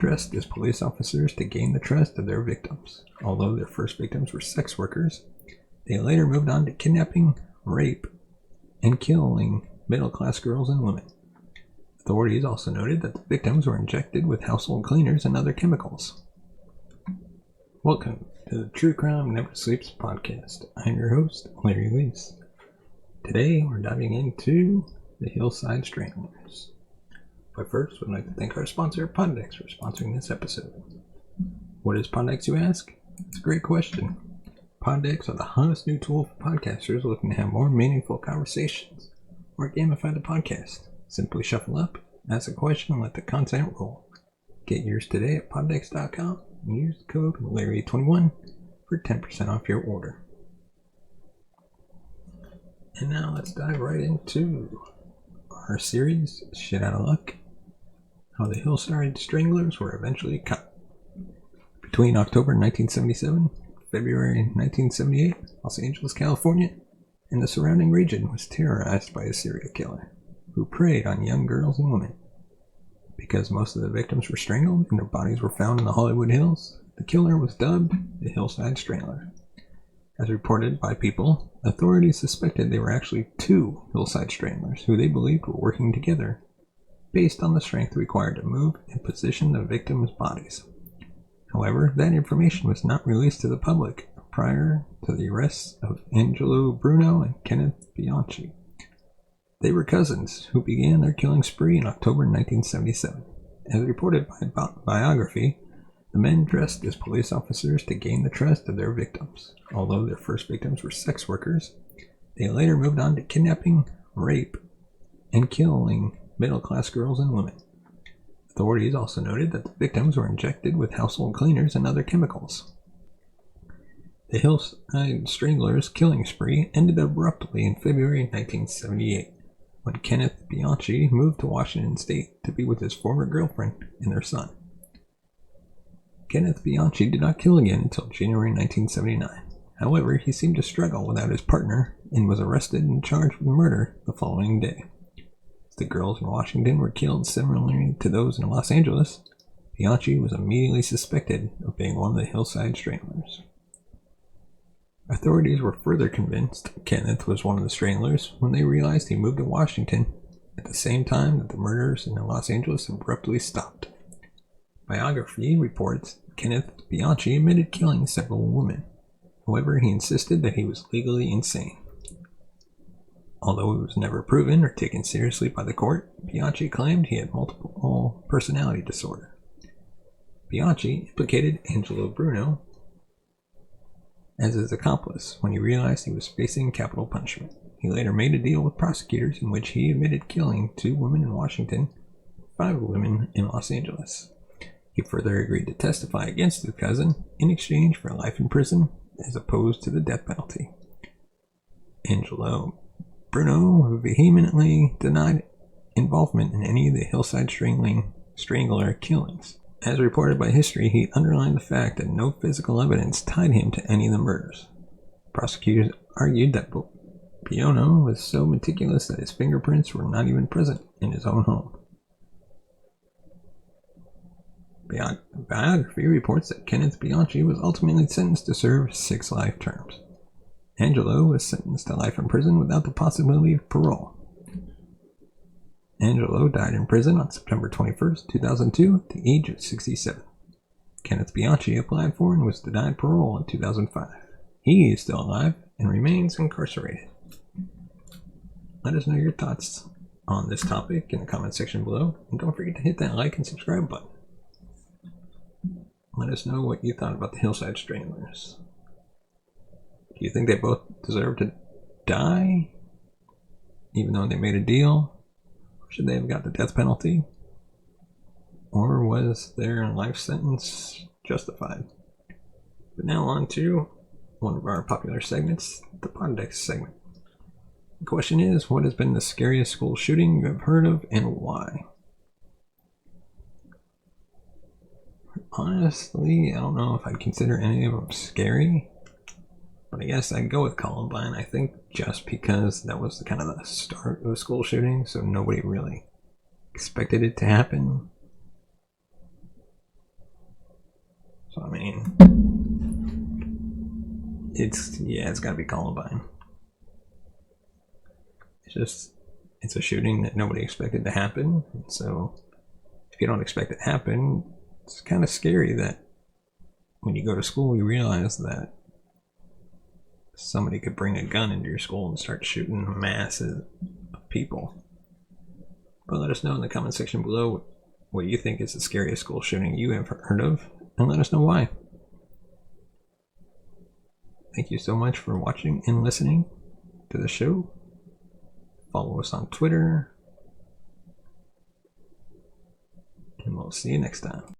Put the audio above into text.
dressed as police officers to gain the trust of their victims. Although their first victims were sex workers, they later moved on to kidnapping, rape, and killing middle-class girls and women. Authorities also noted that the victims were injected with household cleaners and other chemicals. Welcome to the True Crime Never Sleeps podcast. I'm your host, Larry Leese. Today we're diving into the Hillside Stranglers. But first, we'd like to thank our sponsor, Pondex, for sponsoring this episode. What is Pondex, you ask? It's a great question. Pondex are the hottest new tool for podcasters looking to have more meaningful conversations or gamify the podcast. Simply shuffle up, ask a question, and let the content roll. Get yours today at Pondex.com and use the code Larry21 for 10% off your order. And now let's dive right into our series, Shit Out of Luck, how the Hillside Stranglers were eventually caught. Between October 1977 and February 1978, Los Angeles, California, and the surrounding region was terrorized by a serial killer who preyed on young girls and women. Because most of the victims were strangled and their bodies were found in the Hollywood Hills, the killer was dubbed the Hillside Strangler. As reported by people, authorities suspected they were actually two Hillside Stranglers who they believed were working together based on the strength required to move and position the victims' bodies. However, that information was not released to the public prior to the arrests of Angelo Bruno and Kenneth Bianchi. They were cousins who began their killing spree in October 1977. As reported by biography, the men dressed as police officers to gain the trust of their victims. Although their first victims were sex workers, they later moved on to kidnapping, rape, and killing middle-class girls and women. Authorities also noted that the victims were injected with household cleaners and other chemicals. The Hillside Stranglers' killing spree ended abruptly in February 1978, when Kenneth Bianchi moved to Washington State to be with his former girlfriend and their son. Kenneth Bianchi did not kill again until January 1979. However, he seemed to struggle without his partner and was arrested and charged with murder the following day. As the girls in Washington were killed similarly to those in Los Angeles, Bianchi was immediately suspected of being one of the Hillside Stranglers. Authorities were further convinced Kenneth was one of the Stranglers when they realized he moved to Washington at the same time that the murders in Los Angeles abruptly stopped. Biography reports Kenneth Bianchi admitted killing several women. However, he insisted that he was legally insane. Although it was never proven or taken seriously by the court, Bianchi claimed he had multiple personality disorder. Bianchi implicated Angelo Bruno as his accomplice when he realized he was facing capital punishment. He later made a deal with prosecutors in which he admitted killing 2 women in Washington and 5 women in Los Angeles. He further agreed to testify against his cousin in exchange for life in prison as opposed to the death penalty. Angelo Bruno vehemently denied involvement in any of the Hillside Strangler killings. As reported by history, he underlined the fact that no physical evidence tied him to any of the murders. Prosecutors argued that Buono was so meticulous that his fingerprints were not even present in his own home. Biography reports that Kenneth Bianchi was ultimately sentenced to serve 6 life terms. Angelo was sentenced to life in prison without the possibility of parole. Angelo died in prison on September 21, 2002, at the age of 67. Kenneth Bianchi applied for and was denied parole in 2005. He is still alive and remains incarcerated. Let us know your thoughts on this topic in the comment section below, and don't forget to hit that like and subscribe button. Let us know what you thought about the Hillside Stranglers. Do you think they both deserve to die, even though they made a deal? Should they have got the death penalty? Or was their life sentence justified? But now on to one of our popular segments, the Pondex segment. The question is, what has been the scariest school shooting you have heard of and why? Honestly, I don't know if I'd consider any of them scary, but I guess I'd go with Columbine. I think just because that was kind of the start of a school shooting, so nobody really expected it to happen. So, I mean, it's gotta be Columbine. It's a shooting that nobody expected to happen. So, if you don't expect it to happen, it's kind of scary that when you go to school, you realize that somebody could bring a gun into your school and start shooting masses of people. But let us know in the comment section below what you think is the scariest school shooting you have heard of, and let us know why. Thank you so much for watching and listening to the show. Follow us on Twitter, and we'll see you next time.